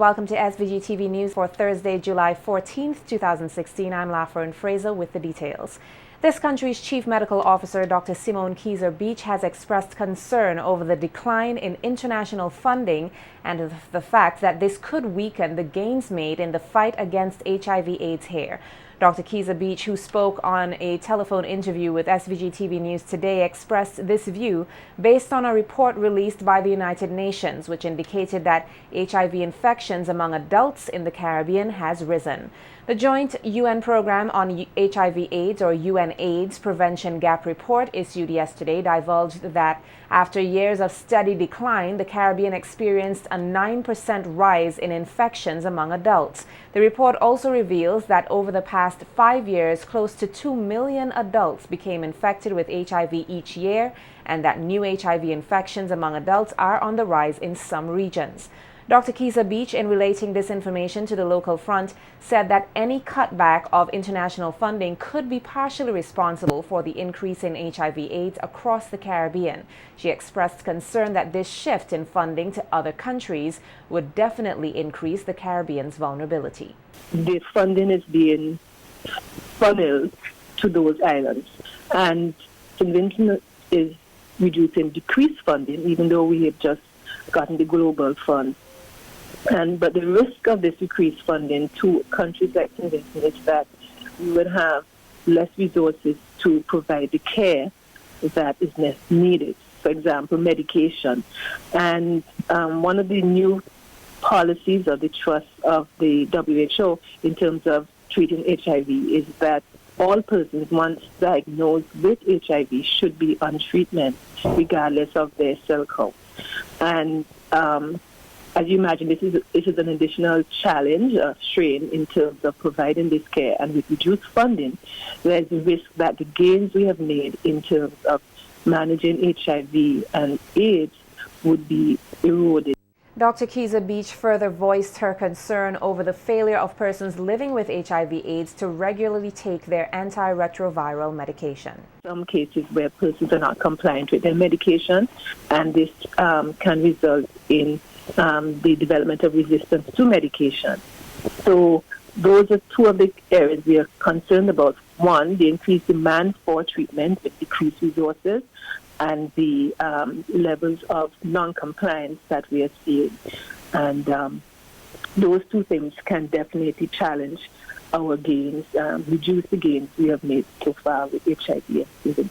Welcome to SVG-TV News for Thursday, July 14th, 2016. I'm Lafern Fraser with the details. This country's Chief Medical Officer, Dr. Simone Keyser-Beach, has expressed concern over the decline in international funding and the fact that this could weaken the gains made in the fight against HIV/AIDS here. Dr. Keyser-Beach, who spoke on a telephone interview with SVG-TV News today, expressed this view based on a report released by the United Nations, which indicated that HIV infections among adults in the Caribbean has risen. The joint UN program on HIV/AIDS, or UNAIDS Prevention Gap Report, issued yesterday, divulged that after years of steady decline, the Caribbean experienced a 9% rise in infections among adults. The report also reveals that over the past 5 years, close to 2 million adults became infected with HIV each year, and that new HIV infections among adults are on the rise in some regions. Dr. Keyser-Beach, in relating this information to the local front, said that any cutback of international funding could be partially responsible for the increase in HIV/AIDS across the Caribbean. She expressed concern that this shift in funding to other countries would definitely increase the Caribbean's vulnerability. The funding is being funneled to those islands, and convention is reducing decreased funding, even though we have just gotten the global fund. But the risk of this decreased funding to countries like convention is that we would have less resources to provide the care that is needed. For example, medication. And one of the new policies of the trust of the WHO in terms of treating HIV is that all persons once diagnosed with HIV should be on treatment regardless of their cell count. And as you imagine, this is an additional challenge, a strain in terms of providing this care. And with reduced funding, there's a risk that the gains we have made in terms of managing HIV and AIDS would be eroded. Dr. Keyser-Beach further voiced her concern over the failure of persons living with HIV/AIDS to regularly take their antiretroviral medication. Some cases where persons are not compliant with their medication, and this can result in the development of resistance to medication. So those are two of the areas we are concerned about. One, the increased demand for treatment with decreased resources, and the levels of non-compliance that we are seeing. And those two things can definitely challenge our gains, reduce the gains we have made so far with HIV and AIDS.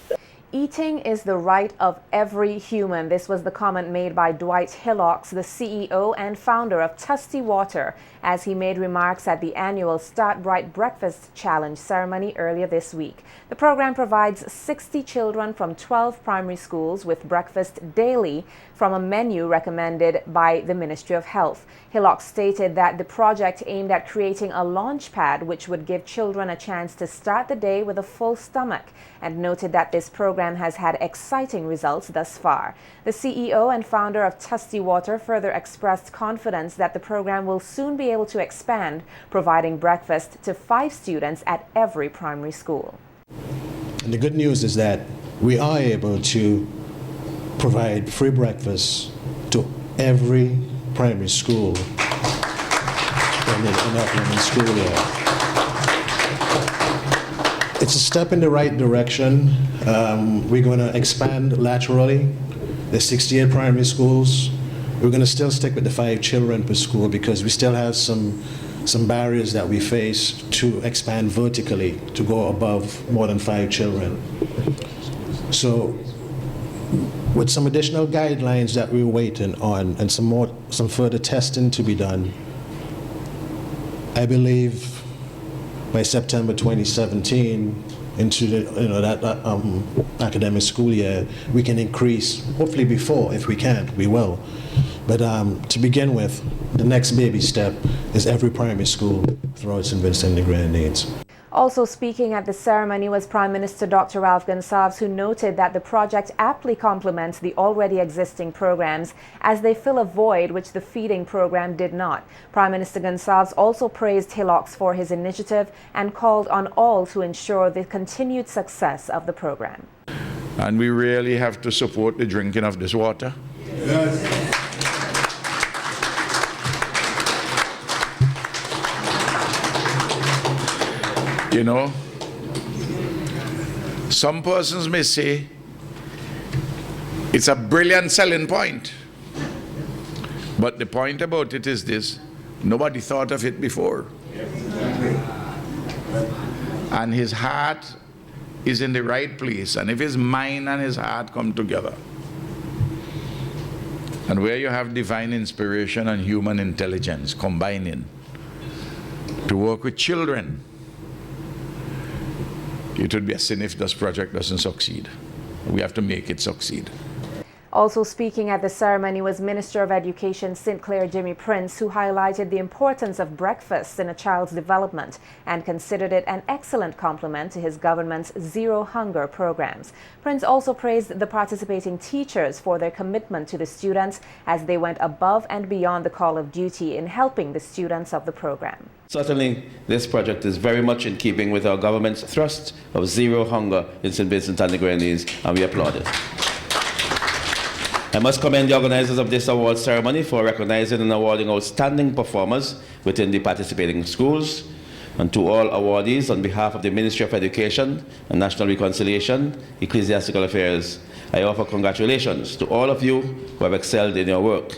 Eating is the right of every human. This was the comment made by Dwight Hillocks, the CEO and founder of Tusty Water, as he made remarks at the annual Start Bright Breakfast Challenge ceremony earlier this week. The program provides 60 children from 12 primary schools with breakfast daily from a menu recommended by the Ministry of Health. Hillocks stated that the project aimed at creating a launch pad which would give children a chance to start the day with a full stomach, and noted that this program has had exciting results thus far. The CEO and founder of Tusty Water further expressed confidence that the program will soon be able to expand, providing breakfast to 5 students at every primary school. And the good news is that we are able to provide free breakfast to every primary school in the school year. It's a step in the right direction. We're going to expand laterally. There's 68 primary schools. We're going to still stick with the 5 children per school because we still have some barriers that we face to expand vertically to go above more than 5 children. So with some additional guidelines that we're waiting on and some further testing to be done, I believe by September 2017 into that academic school year, we can increase, hopefully before, if we can, we will. But to begin with, the next baby step is every primary school throughout St. Vincent and the Grenadines. Also speaking at the ceremony was Prime Minister Dr. Ralph Gonsalves, who noted that the project aptly complements the already existing programs as they fill a void which the feeding program did not. Prime Minister Gonsalves also praised Hillocks for his initiative and called on all to ensure the continued success of the program. And we really have to support the drinking of this water. Yes. You know, some persons may say it's a brilliant selling point. But the point about it is this: nobody thought of it before. And his heart is in the right place. And if his mind and his heart come together, and where you have divine inspiration and human intelligence combining to work with children, it would be a sin if this project doesn't succeed. We have to make it succeed. Also speaking at the ceremony was Minister of Education St. Clair Jimmy Prince, who highlighted the importance of breakfast in a child's development and considered it an excellent complement to his government's Zero Hunger programs. Prince also praised the participating teachers for their commitment to the students as they went above and beyond the call of duty in helping the students of the program. Certainly, this project is very much in keeping with our government's thrust of zero hunger in St. Vincent and the Grenadines, and we applaud it. I must commend the organizers of this award ceremony for recognizing and awarding outstanding performers within the participating schools. And to all awardees, on behalf of the Ministry of Education and National Reconciliation, Ecclesiastical Affairs, I offer congratulations to all of you who have excelled in your work.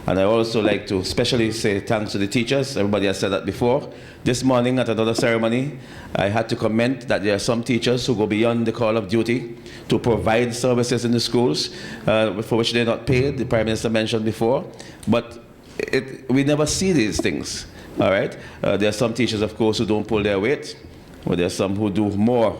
And I also like to especially say thanks to the teachers. Everybody has said that before. This morning at another ceremony, I had to comment that there are some teachers who go beyond the call of duty to provide services in the schools for which they're not paid. The Prime Minister mentioned before. But we never see these things, all right? There are some teachers, of course, who don't pull their weight, but there are some who do more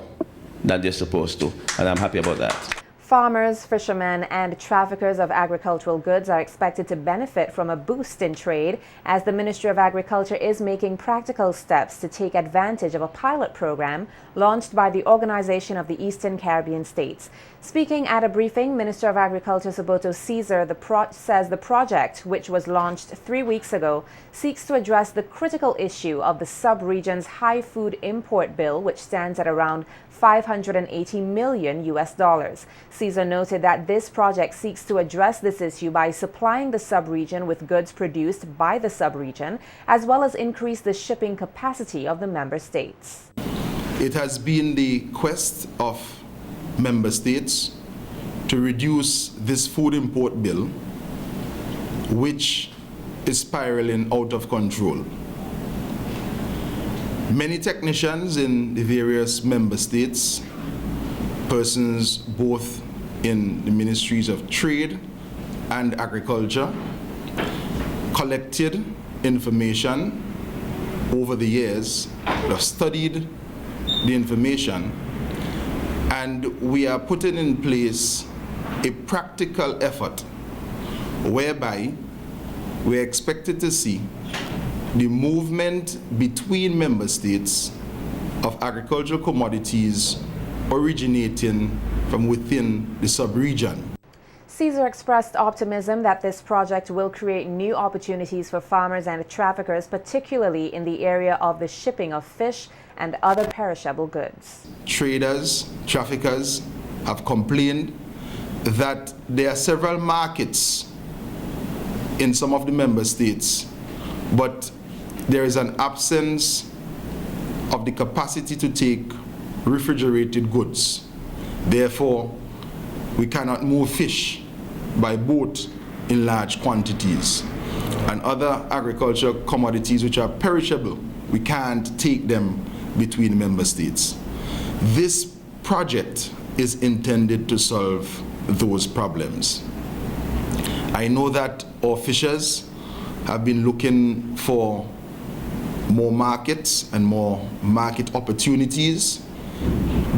than they're supposed to, and I'm happy about that. Farmers, fishermen, and traffickers of agricultural goods are expected to benefit from a boost in trade as the Ministry of Agriculture is making practical steps to take advantage of a pilot program launched by the Organization of the Eastern Caribbean States. Speaking at a briefing, Minister of Agriculture Saboto Caesar says the project, which was launched 3 weeks ago, seeks to address the critical issue of the sub-region's high food import bill, which stands at around $580 million US. Caesar noted that this project seeks to address this issue by supplying the sub-region with goods produced by the sub-region, as well as increase the shipping capacity of the member states. It has been the quest of member states to reduce this food import bill, which is spiraling out of control. Many technicians in the various member states, persons both in the ministries of trade and agriculture, collected information over the years, have studied the information, and we are putting in place a practical effort whereby we are expected to see the movement between member states of agricultural commodities originating from within the sub-region. Caesar expressed optimism that this project will create new opportunities for farmers and traffickers, particularly in the area of the shipping of fish and other perishable goods. Traders, traffickers have complained that there are several markets in some of the member states, but there is an absence of the capacity to take refrigerated goods. Therefore, we cannot move fish by boat in large quantities. And other agricultural commodities which are perishable, we can't take them between member states. This project is intended to solve those problems. I know that our fishers have been looking for more markets and more market opportunities,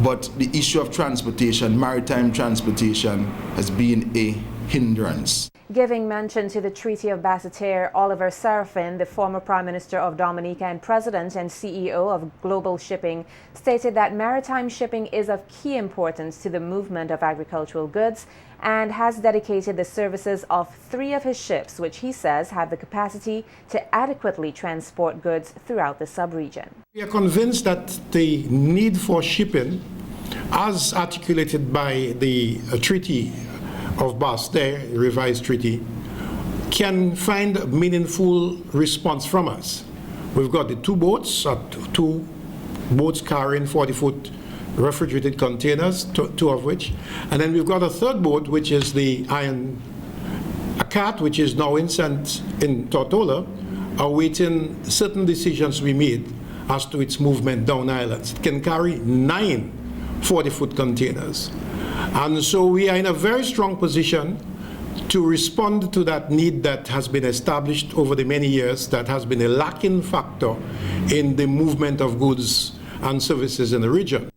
but the issue of transportation, maritime transportation, has been a hindrance. Giving mention to the Treaty of Basseterre, Oliver Serafin, the former Prime Minister of Dominica and President and CEO of Global Shipping, stated that maritime shipping is of key importance to the movement of agricultural goods and has dedicated the services of 3 of his ships, which he says have the capacity to adequately transport goods throughout the sub-region. We are convinced that the need for shipping, as articulated by the Treaty of Basseterre, revised treaty, can find a meaningful response from us. We've got the 2 boats at 2 boats carrying 40-foot refrigerated containers, two of which. And then we've got a third boat, which is the Iron Cat, which is now in Tortola, awaiting certain decisions we made as to its movement down islands. It can carry 9 40-foot containers. And so we are in a very strong position to respond to that need that has been established over the many years, that has been a lacking factor in the movement of goods and services in the region.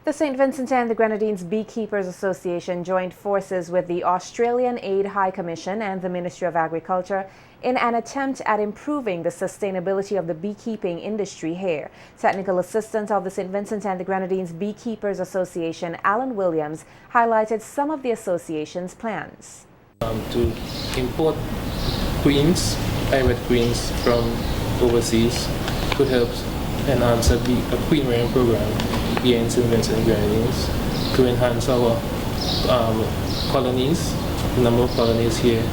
The St. Vincent and the Grenadines Beekeepers Association joined forces with the Australian Aid High Commission and the Ministry of Agriculture in an attempt at improving the sustainability of the beekeeping industry here. Technical assistant of the St. Vincent and the Grenadines Beekeepers Association, Alan Williams, highlighted some of the association's plans. To import queens, private queens from overseas could help enhance a queen rearing program here in St. Vincent and Grenadines, to enhance our colonies, the number of colonies here.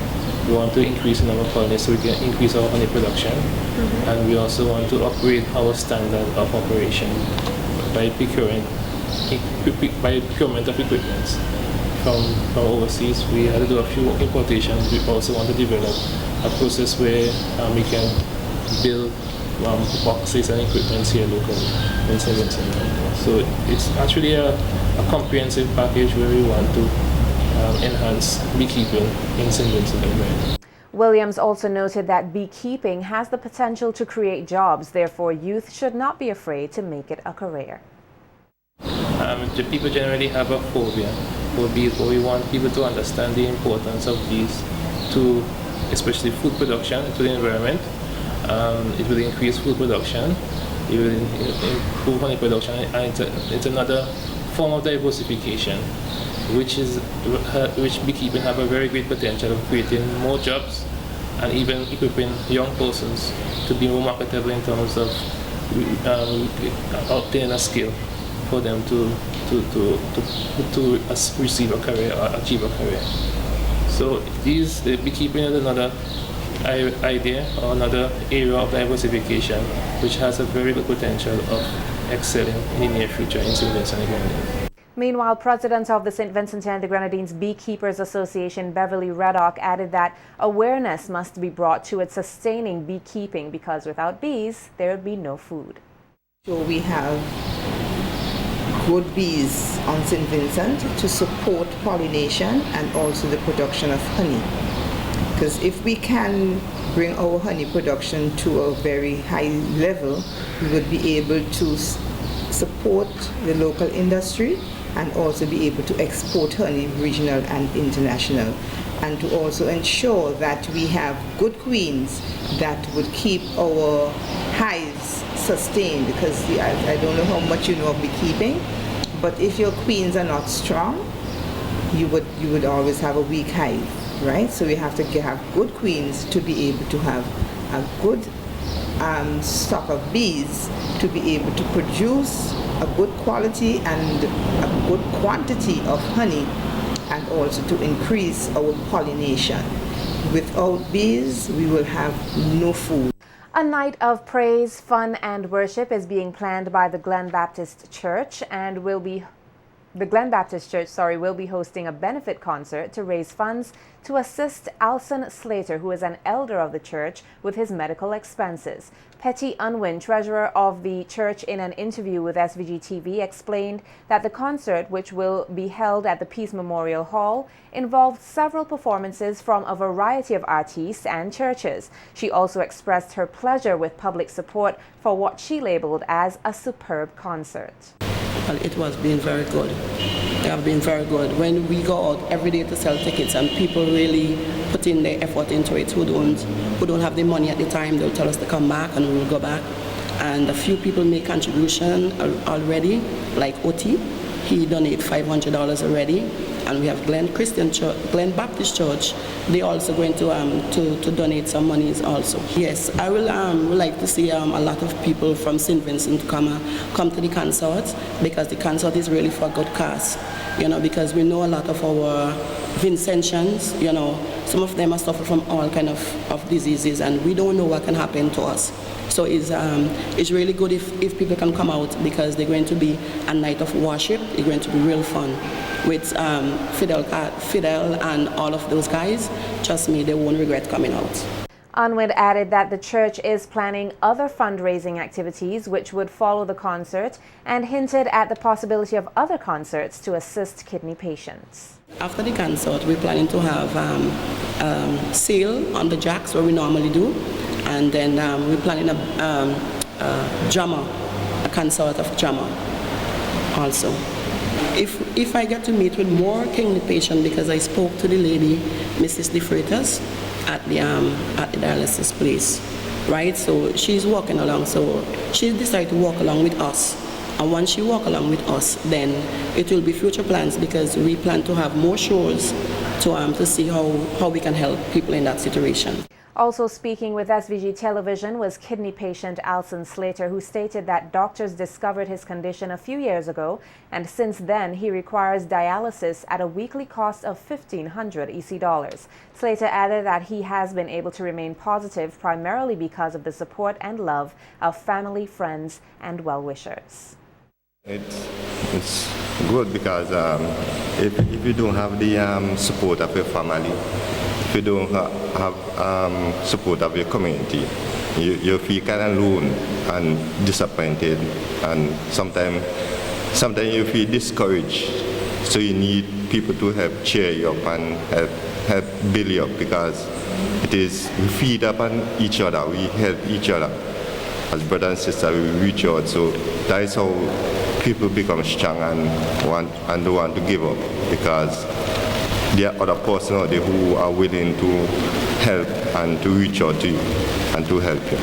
We want to increase the number of colonies so we can increase our honey production. And we also want to upgrade our standard of operation by procurement of equipment from overseas. We had to do a few importations. We also want to develop a process where we can build boxes and equipment here locally in St. Vincent. So it's actually a comprehensive package where we want to enhance beekeeping in St. Vincent and Grenadines. Williams also noted that beekeeping has the potential to create jobs, therefore youth should not be afraid to make it a career. The people generally have a phobia for bees, but we want people to understand the importance of bees to especially food production, to the environment. It will increase food production, it will improve honey production, and it's another form of diversification, which beekeeping have a very great potential of creating more jobs and even equipping young persons to be more marketable in terms of obtaining a skill for them to receive a career or achieve a career. So the beekeeping is another idea or another area of diversification which has a very good potential of excelling in the near future in St. Vincent and Grenadines. Meanwhile, President of the St. Vincent and the Grenadines Beekeepers Association, Beverly Reddock, added that awareness must be brought to its sustaining beekeeping because without bees, there would be no food. So we have good bees on St. Vincent to support pollination and also the production of honey. Because if we can bring our honey production to a very high level, we would be able to support the local industry and also be able to export honey regional and international, and to also ensure that we have good queens that would keep our hives sustained, because I don't know how much you know of beekeeping, but if your queens are not strong, you would always have a weak hive, right? So we have to have good queens to be able to have a good stock of bees to be able to produce a good quality and a good quantity of honey, and also to increase our pollination. Without bees, we will have no food. A night of praise, fun, and worship is being planned by the Glen Baptist Church and will be hosting a benefit concert to raise funds to assist Alson Slater, who is an elder of the church, with his medical expenses. Petty Unwin, treasurer of the church, in an interview with SVG-TV, explained that the concert, which will be held at the Peace Memorial Hall, involved several performances from a variety of artists and churches. She also expressed her pleasure with public support for what she labeled as a superb concert. Well, it was being very good. They have been very good. When we go out every day to sell tickets and people really put in their effort into it, who don't have the money at the time, they'll tell us to come back and we'll go back. And a few people make contribution already, like Oti. He donated $500 already. And we have Glen Baptist Church. They also going to donate some monies also. Yes, I will like to see a lot of people from St. Vincent come to the concert, because the concert is really for a good cause. You know, because we know a lot of our Vincentians, you know, some of them are suffering from all kind of diseases, and we don't know what can happen to us. So it's really good if people can come out, because they're going to be a night of worship. It's going to be real fun with Fidel and all of those guys. Trust me, they won't regret coming out. Unwin added that the church is planning other fundraising activities which would follow the concert, and hinted at the possibility of other concerts to assist kidney patients. After the concert, we're planning to have sale on the jacks where we normally do, and then we're planning a concert of drama also. If I get to meet with more kidney patients, because I spoke to the lady, Mrs. De Freitas, at the dialysis place, right? So she's walking along, so she decided to walk along with us. And once she walk along with us, then it will be future plans, because we plan to have more shows to see how we can help people in that situation. Also speaking with SVG Television was kidney patient Alson Slater, who stated that doctors discovered his condition a few years ago, and since then he requires dialysis at a weekly cost of $1,500 EC. Slater added that he has been able to remain positive primarily because of the support and love of family, friends, and well-wishers. It's good because if you don't have the support of your family, if you don't have support of your community, you feel kind of alone and disappointed, and sometimes you feel discouraged. So you need people to help cheer you up and help build you up, because we feed up on each other, we help each other. As brothers and sisters, we reach out. So that is how people become strong and don't want to give up, because there are other persons out there who are willing to help and to reach out to you and to help you.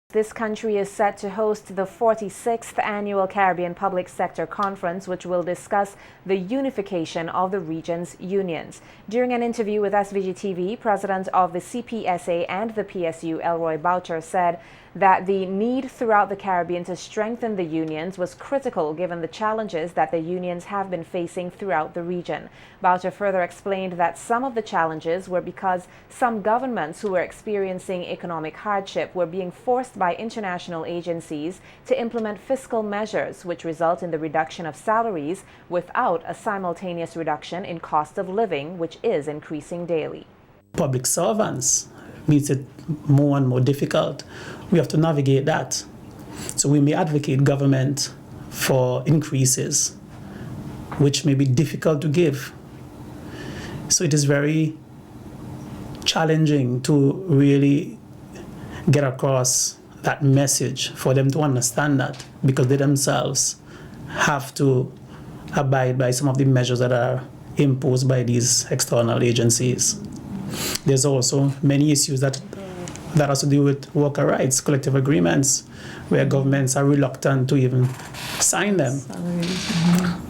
This country is set to host the 46th Annual Caribbean Public Sector Conference, which will discuss the unification of the region's unions. During an interview with SVG-TV, President of the CPSA and the PSU, Elroy Boucher, said that the need throughout the Caribbean to strengthen the unions was critical given the challenges that the unions have been facing throughout the region. Boucher further explained that some of the challenges were because some governments who were experiencing economic hardship were being forced by international agencies to implement fiscal measures which result in the reduction of salaries without a simultaneous reduction in cost of living, which is increasing daily. Public servants makes it more and more difficult. We have to navigate that. So we may advocate government for increases, which may be difficult to give. So it is very challenging to really get across that message for them to understand that, because they themselves have to abide by some of the measures that are imposed by these external agencies. There's also many issues that has to do with worker rights, collective agreements, where governments are reluctant to even sign them.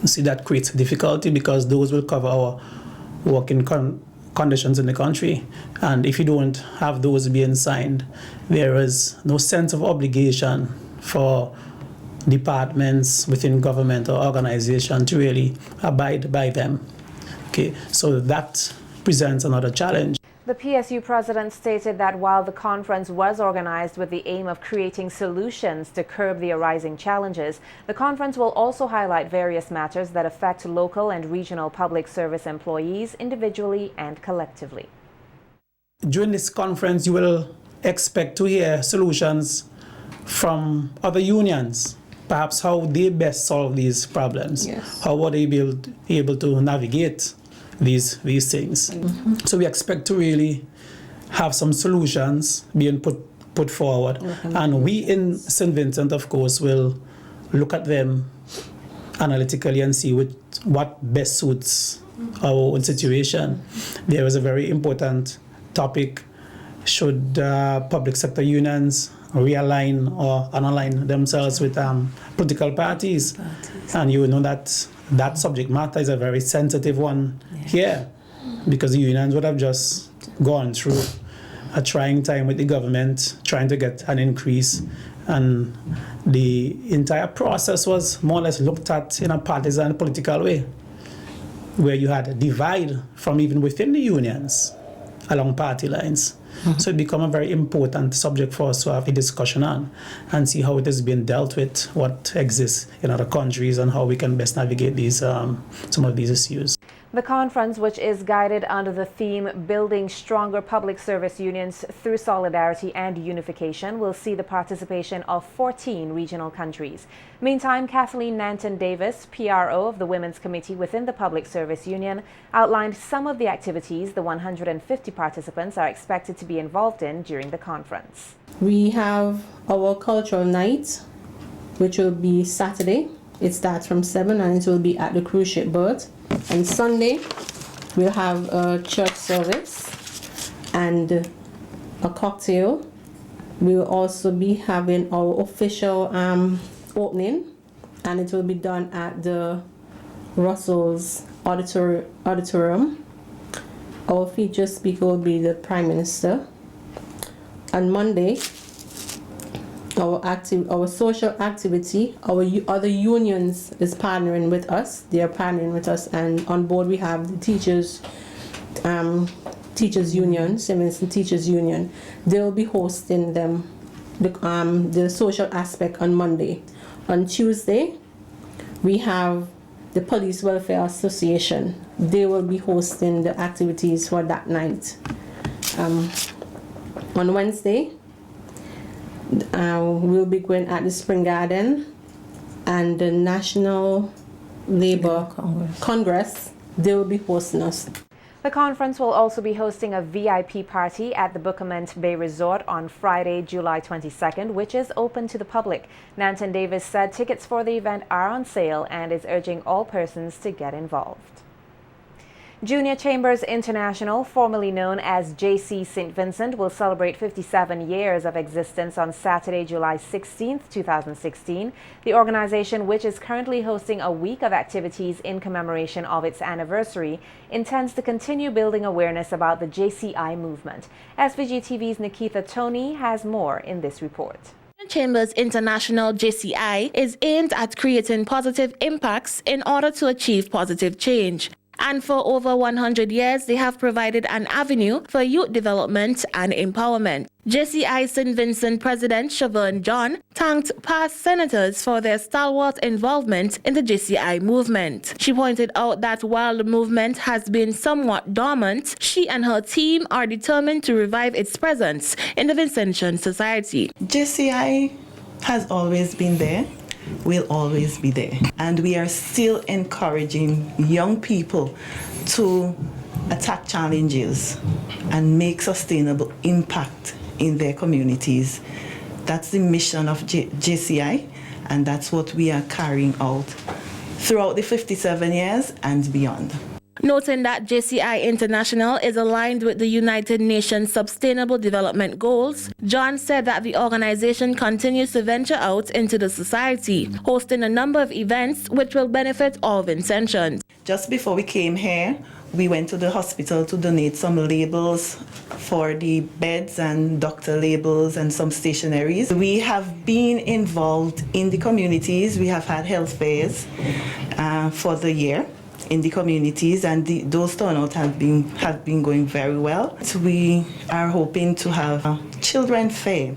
See, that creates difficulty, because those will cover our working conditions in the country. And if you don't have those being signed, there is no sense of obligation for departments within government or organization to really abide by them. Okay, so that presents another challenge. The PSU president stated that while the conference was organized with the aim of creating solutions to curb the arising challenges, the conference will also highlight various matters that affect local and regional public service employees individually and collectively. During this conference, you will expect to hear solutions from other unions, perhaps how they best solve these problems. Yes. How are they able to navigate these things. Mm-hmm. So we expect to really have some solutions being put forward. Mm-hmm. And we in St. Vincent, of course, will look at them analytically and see what best suits our own situation. There is a very important topic: should public sector unions realign or unalign themselves with political parties? And you know that subject matter is a very sensitive one here, because the unions would have just gone through a trying time with the government trying to get an increase, and the entire process was more or less looked at in a partisan political way. where you had a divide from even within the unions along party lines. So it become a very important subject for us to have a discussion on and see how it is being dealt with, what exists in other countries, and how we can best navigate these some of these issues. The conference, which is guided under the theme Building Stronger Public Service Unions Through Solidarity and Unification, will see the participation of 14 regional countries. Meantime, Kathleen Nanton-Davis, PRO of the Women's Committee within the Public Service Union, outlined some of the activities the 150 participants are expected to be involved in during the conference. We have our cultural night, which will be Saturday. It starts from 7 and it will be at the cruise ship berth. And Sunday, we'll have a church service and a cocktail. We will also be having our official opening, and it will be done at the Russell's auditorium. Our featured speaker will be the Prime Minister. On Monday, our social activity, our other unions is partnering with us. They are partnering with us, and on board we have the teachers union, St. Vincent Teachers Union. They will be hosting them the social aspect on Monday. On Tuesday, we have the Police Welfare Association. They will be hosting the activities for that night. On Wednesday, we'll be going at the Spring Garden, and the National Labour Congress, they will be hosting us. The conference will also be hosting a VIP party at the Bookament Bay Resort on Friday, July 22nd, which is open to the public. Nanton-Davis said tickets for the event are on sale and is urging all persons to get involved. Junior Chambers International, formerly known as JC St. Vincent, will celebrate 57 years of existence on Saturday, July 16, 2016. The organization, which is currently hosting a week of activities in commemoration of its anniversary, intends to continue building awareness about the JCI movement. SVG-TV's Nikita Tony has more in this report. Chambers International JCI is aimed at creating positive impacts in order to achieve positive change. And for over 100 years, they have provided an avenue for youth development and empowerment. JCI St. Vincent President Siobhan John thanked past senators for their stalwart involvement in the JCI movement. She pointed out that while the movement has been somewhat dormant, she and her team are determined to revive its presence in the Vincentian society. JCI has always been there. Will always be there, and we are still encouraging young people to attack challenges and make sustainable impact in their communities. That's the mission of JCI, and that's what we are carrying out throughout the 57 years and beyond. Noting that JCI International is aligned with the United Nations Sustainable Development Goals, John said that the organization continues to venture out into the society, hosting a number of events which will benefit all Vincentians. Just before we came here, we went to the hospital to donate some labels for the beds and doctor labels and some stationaries. We have been involved in the communities. We have had health fairs for the year in the communities, and those turnouts have been going very well. So we are hoping to have a children fair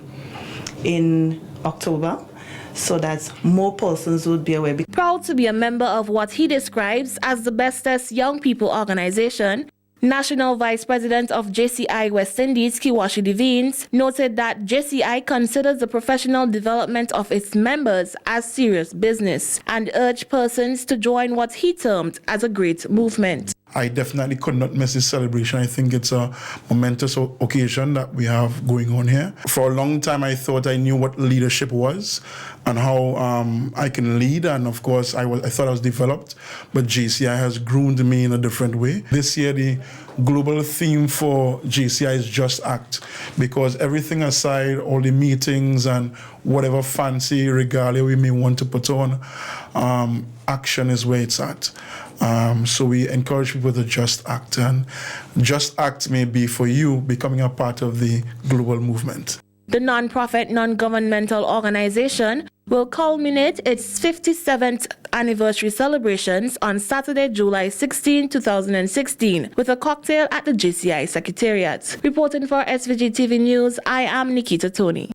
in October, so that more persons would be aware. Proud to be a member of what he describes as the bestest young people organization, National Vice President of JCI West Indies, Kiwashi Devines, noted that JCI considers the professional development of its members as serious business and urged persons to join what he termed as a great movement. I definitely could not miss this celebration. I think it's a momentous occasion that we have going on here. For a long time, I thought I knew what leadership was and how I can lead. And of course, I thought I was developed, but JCI has groomed me in a different way. This year, the global theme for JCI is Just Act, because everything aside, all the meetings and whatever fancy regalia we may want to put on, action is where it's at. So we encourage people to just act, and just act may be for you becoming a part of the global movement. The non-profit, non-governmental organization will culminate its 57th anniversary celebrations on Saturday, July 16, 2016, with a cocktail at the JCI Secretariat. Reporting for SVG-TV News, I am Nikita Tony.